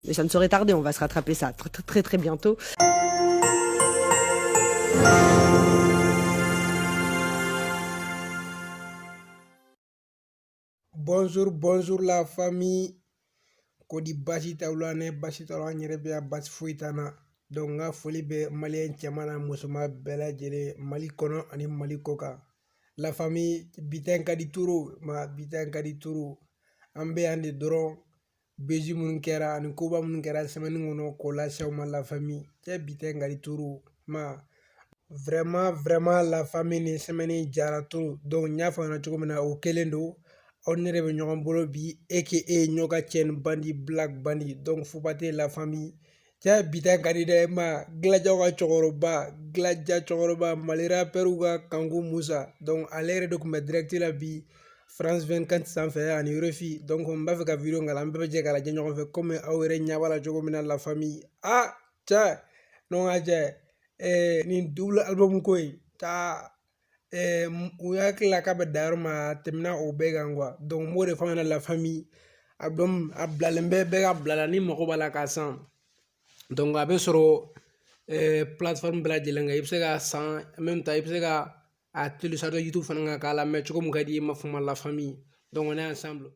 Mais ça ne saurait tarder, on va se rattraper ça très bientôt. Bonjour la famille. Kodi basi tawlane basi tawlan yerebe ya basi fuitana. Donc nga foli be malien chamana musuma bela jele Mali kono ani Mali koka. La famille bitan kadi turu ambe ande doron beji mun kera ani kuba mun kera semaine ngono kola shawma la famille te bitan kadi turu ma vraiment la famille ni semaine jara turu. Donc nya fa na chugumna o kelendo on ne rebe ñogon bolo bi aka ñoga chen bandi black bandi. Donc faut pas la famille ja bita kadide ma glaja chokoroba malira peruga kangu musa. Donc alere document direct la bi France 24 sans faire ani refi. Donc on va faire vidéo ngala mbe je kala ñogon fe comme awere ñawala jogo mina la famille cha non aja ni double album koy ta uyakila kabe daruma temna obegangwa. Donc mo de famana la famille abdom ablalembe bega blalani moko bala kasan. Donc abe soro plateforme bla jelenga yipsega san en même temps yipsega a télécharger YouTube fananga kala me choko mukadi ma fuma la famille. Donc on est ensemble.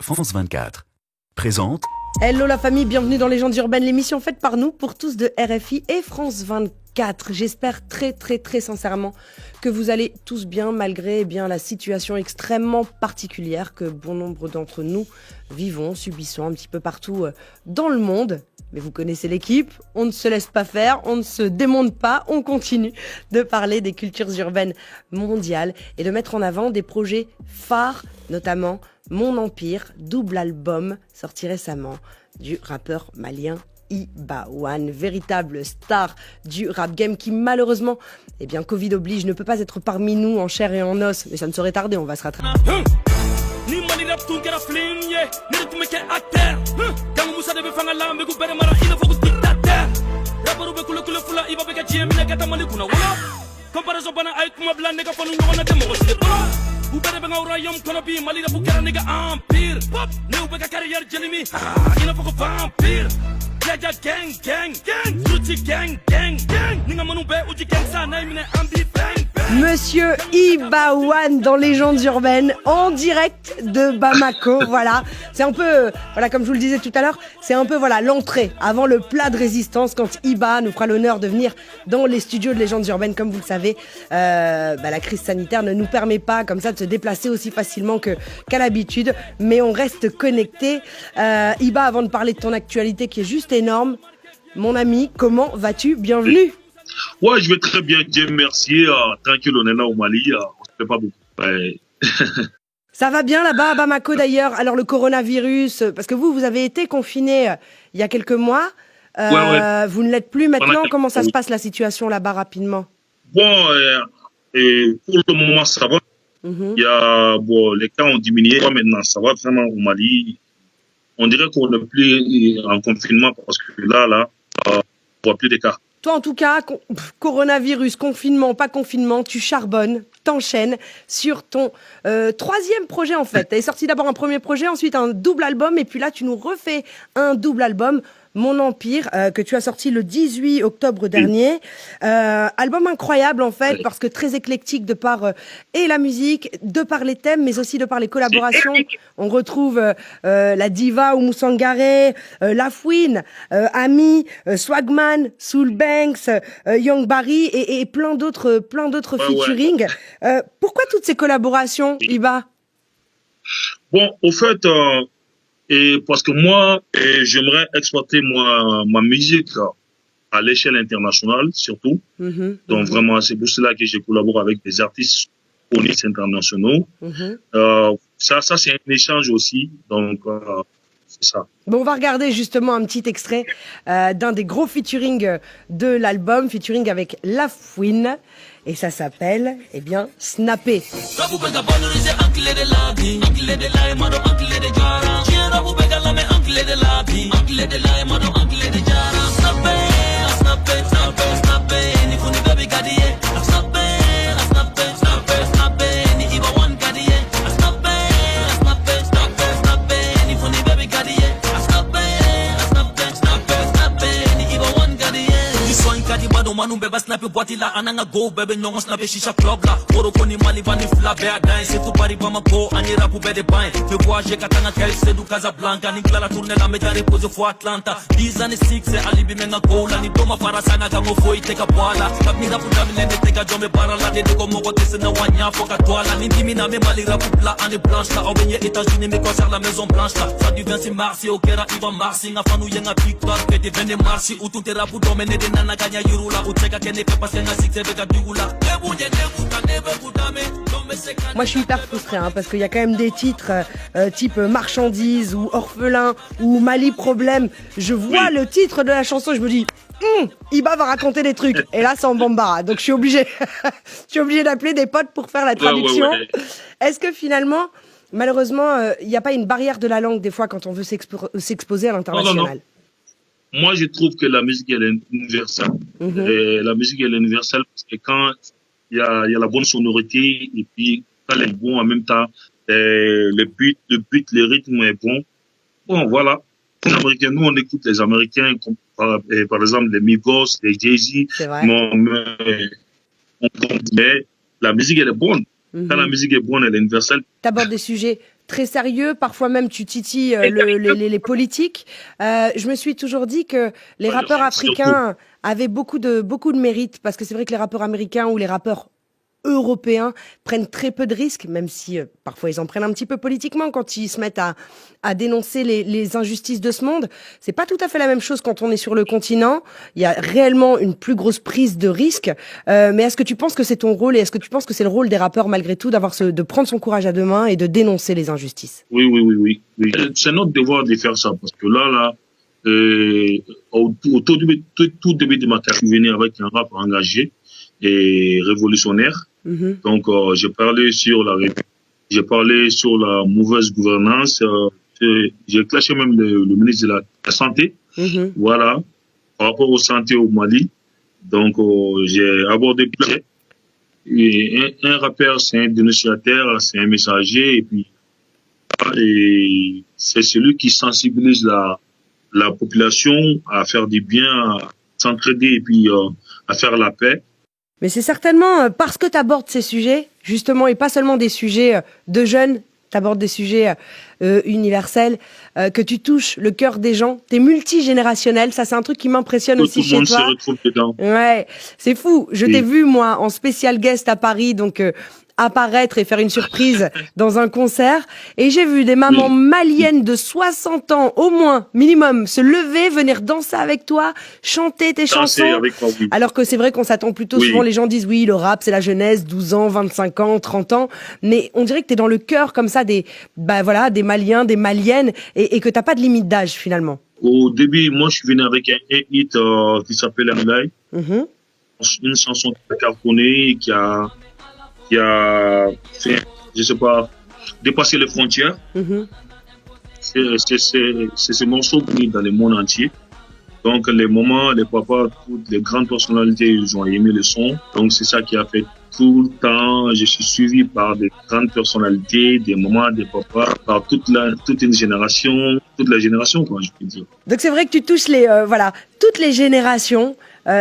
France 24 présente. Hello la famille, bienvenue dans Légendes urbaines, l'émission faite par nous pour tous de RFI et France 24. J'espère très sincèrement que vous allez tous bien malgré la situation extrêmement particulière que bon nombre d'entre nous vivons, subissons un petit peu partout dans le monde. Mais vous connaissez l'équipe, on ne se laisse pas faire, on ne se démonte pas, on continue de parler des cultures urbaines mondiales et de mettre en avant des projets phares, notamment Mon Empire, double album sorti récemment du rappeur malien Iba One, véritable star du rap game qui malheureusement, Covid oblige, ne peut pas être parmi nous en chair et en os, mais ça ne saurait tarder, on va se rattraper. Ubere benga urayom kono bi mali da bukara nigga empire ne ubeka carrière jelimi ina foko vampire jaja gang suti gang ninga manu be uji gang sa na mine ambi bang. Monsieur Iba One dans Légendes urbaines en direct de Bamako. Voilà, c'est un peu, comme je vous le disais tout à l'heure, c'est un peu l'entrée avant le plat de résistance quand Iba nous fera l'honneur de venir dans les studios de Légendes urbaines. Comme vous le savez, la crise sanitaire ne nous permet pas comme ça de se déplacer aussi facilement qu'à l'habitude, mais on reste connecté. Iba, avant de parler de ton actualité qui est juste énorme, mon ami, comment vas-tu? Bienvenue. Ouais, je vais très bien, Dieu merci. Tranquille, on est là au Mali, on ne fait pas beaucoup. Ouais. Ça va bien là-bas à Bamako d'ailleurs. Alors le coronavirus, parce que vous avez été confiné il y a quelques mois. Ouais. Vous ne l'êtes plus maintenant. Comment ça se passe la situation là-bas rapidement? Bon, pour le moment ça va. Il y a, les cas ont diminué. Maintenant ça va vraiment au Mali. On dirait qu'on n'est plus en confinement parce que là, on voit plus de cas. Toi, en tout cas, coronavirus, confinement, pas confinement, tu charbonnes, t'enchaînes sur ton troisième projet en fait. Tu es sorti d'abord un premier projet, ensuite un double album, et puis là, tu nous refais un double album, Mon Empire, que tu as sorti le 18 octobre dernier. Album incroyable en fait, parce que très éclectique de par et la musique, de par les thèmes, mais aussi de par les collaborations. On retrouve la diva Oumou Sangaré, La Fouine, Ami, Swagman, Soul Banks, Young Barry et plein d'autres featuring. Pourquoi toutes ces collaborations, Iba? Bon, au fait, parce que moi, j'aimerais exploiter ma musique à l'échelle internationale, surtout. Donc vraiment, c'est pour cela que je collabore avec des artistes connus internationaux. Ça c'est un échange aussi. Donc, c'est ça. Bon, on va regarder justement un petit extrait d'un des gros featuring de l'album, featuring avec La Fouine. Et ça s'appelle, Snappé. manu beba snap boîte la ananga go bebe nyongo snap shisha club la oro koni mali bani fla be again c'est tout pari ba go anira pour bede bain me voyager katanga kel c'est du Casablanca ni la tourner la médaille repose for Atlanta 10 années 6 c'est alibi menga go la ni doma para sana ga mo foi teka boala kapira pour jamine ne teka jome para la de ko mo kote se na wanya foka toala ni dimina me mali ra pour la année blanche la envoyer États-Unis me concert la maison blanche la ça du 26 mars au kera iva marsi nga fanu yenga victoire que de vene marsi ou tout era pour dominer de nana ganya yurula ou teka kene pe passer na six bega dugula Moi, je suis hyper frustrée parce qu'il y a quand même des titres type Marchandises ou Orphelin ou Mali Problème. Je vois le titre de la chanson, je me dis Iba va raconter des trucs. Et là, c'est en bambara. Donc, je suis obligée d'appeler des potes pour faire la traduction. Ouais. Est-ce que finalement, malheureusement, il n'y a pas une barrière de la langue des fois quand on veut s'exposer à l'international? Non. Moi, je trouve que la musique, elle est universelle. Et la musique, elle est universelle parce que quand il y a la bonne sonorité et puis quand elle est bon en même temps, le beat, le rythme est bon. Bon, voilà. Les Américains, nous, on écoute les Américains, comme, par exemple, les Migos, les Jay-Z. Mais la musique, elle est bonne. Quand la musique est bonne, elle est universelle. Tu abordes des sujets très sérieux, parfois même tu titilles les politiques. Je me suis toujours dit que les rappeurs africains avaient beaucoup de mérite, parce que c'est vrai que les rappeurs américains ou les rappeurs européens prennent très peu de risques, même si parfois ils en prennent un petit peu politiquement quand ils se mettent à dénoncer les injustices de ce monde. C'est pas tout à fait la même chose quand on est sur le continent. Il y a réellement une plus grosse prise de risque. Mais est-ce que tu penses que c'est ton rôle et est-ce que tu penses que c'est le rôle des rappeurs malgré tout de prendre son courage à deux mains et de dénoncer les injustices? Oui. C'est notre devoir de faire ça parce que là, au tout début de ma carrière, je suis venu avec un rap engagé et révolutionnaire. Donc, j'ai parlé sur la mauvaise gouvernance. J'ai clashé même le ministre de la Santé. Voilà. Par rapport aux santé au Mali. Donc, j'ai abordé plein. Et un rappeur, c'est un dénonciateur, c'est un messager. Et c'est celui qui sensibilise la population à faire du bien, à s'entraider et puis à faire la paix. Mais c'est certainement parce que tu abordes ces sujets, justement, et pas seulement des sujets de jeunes, tu abordes des sujets universels, que tu touches le cœur des gens. Tu es multigénérationnel, ça c'est un truc qui m'impressionne aussi chez toi. Tout le monde se retrouve dedans. Ouais, c'est fou. Je t'ai vu, moi, en spécial guest à Paris, donc apparaître et faire une surprise dans un concert. Et j'ai vu des mamans maliennes de 60 ans, au moins, minimum, se lever, venir danser avec toi, chanter tes chansons. Avec moi, alors que c'est vrai qu'on s'attend plutôt, souvent les gens disent oui, le rap c'est la jeunesse, 12 ans, 25 ans, 30 ans. Mais on dirait que t'es dans le cœur comme ça des Maliens, des Maliennes et que t'as pas de limite d'âge finalement. Au début, moi je suis venu avec un hit qui s'appelle Amlai. Une chanson qui a cartonné, qui a fait, je sais pas, dépasser les frontières. C'est ce morceau qui est dans le monde entier. Donc les mamans, les papas, toutes les grandes personnalités, ils ont aimé le son. Donc c'est ça qui a fait tout le temps. Je suis suivi par des grandes personnalités, des mamans, des papas, par toute une génération, toute la génération, quoi, je peux dire. Donc c'est vrai que tu touches toutes les générations.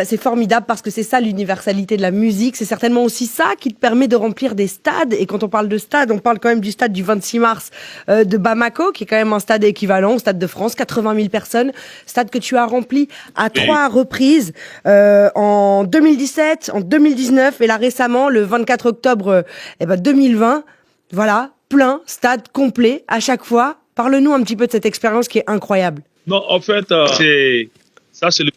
C'est formidable parce que c'est ça l'universalité de la musique. C'est certainement aussi ça qui te permet de remplir des stades. Et quand on parle de stade, on parle quand même du stade du 26 mars de Bamako, qui est quand même un stade équivalent au Stade de France, 80 000 personnes. Stade que tu as rempli à 3 reprises, en 2017, en 2019 et là récemment, le 24 octobre 2020. Voilà, plein, stade complet à chaque fois. Parle-nous un petit peu de cette expérience qui est incroyable. Non, en fait, c'est le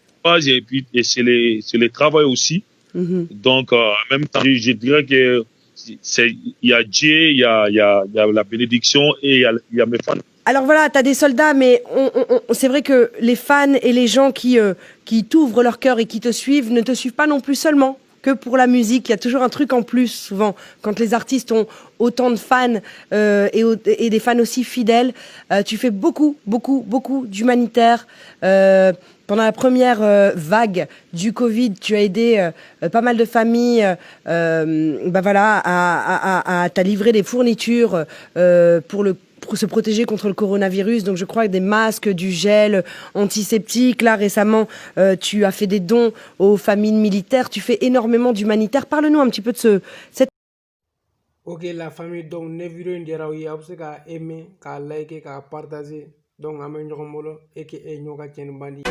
et puis c'est le travail aussi. Donc en même temps je dirais que il y a Dieu, il y a la bénédiction et il y a mes fans. Alors voilà, t'as des soldats, mais c'est vrai que les fans et les gens qui t'ouvrent leur cœur et qui te suivent ne te suivent pas non plus seulement que pour la musique. Il y a toujours un truc en plus souvent quand les artistes ont autant de fans et des fans aussi fidèles. Tu fais beaucoup d'humanitaire. Pendant la première vague du Covid, tu as aidé pas mal de familles, à livré des fournitures pour se protéger contre le coronavirus. Donc je crois que des masques, du gel antiseptique. Là récemment, tu as fait des dons aux familles militaires. Tu fais énormément d'humanitaire. Parle-nous un petit peu de cette... Ok, la famille, donc, ne vidéo indira oui, vous ka aimer, ka liker, ka partager. Donc, amène et que et bandi.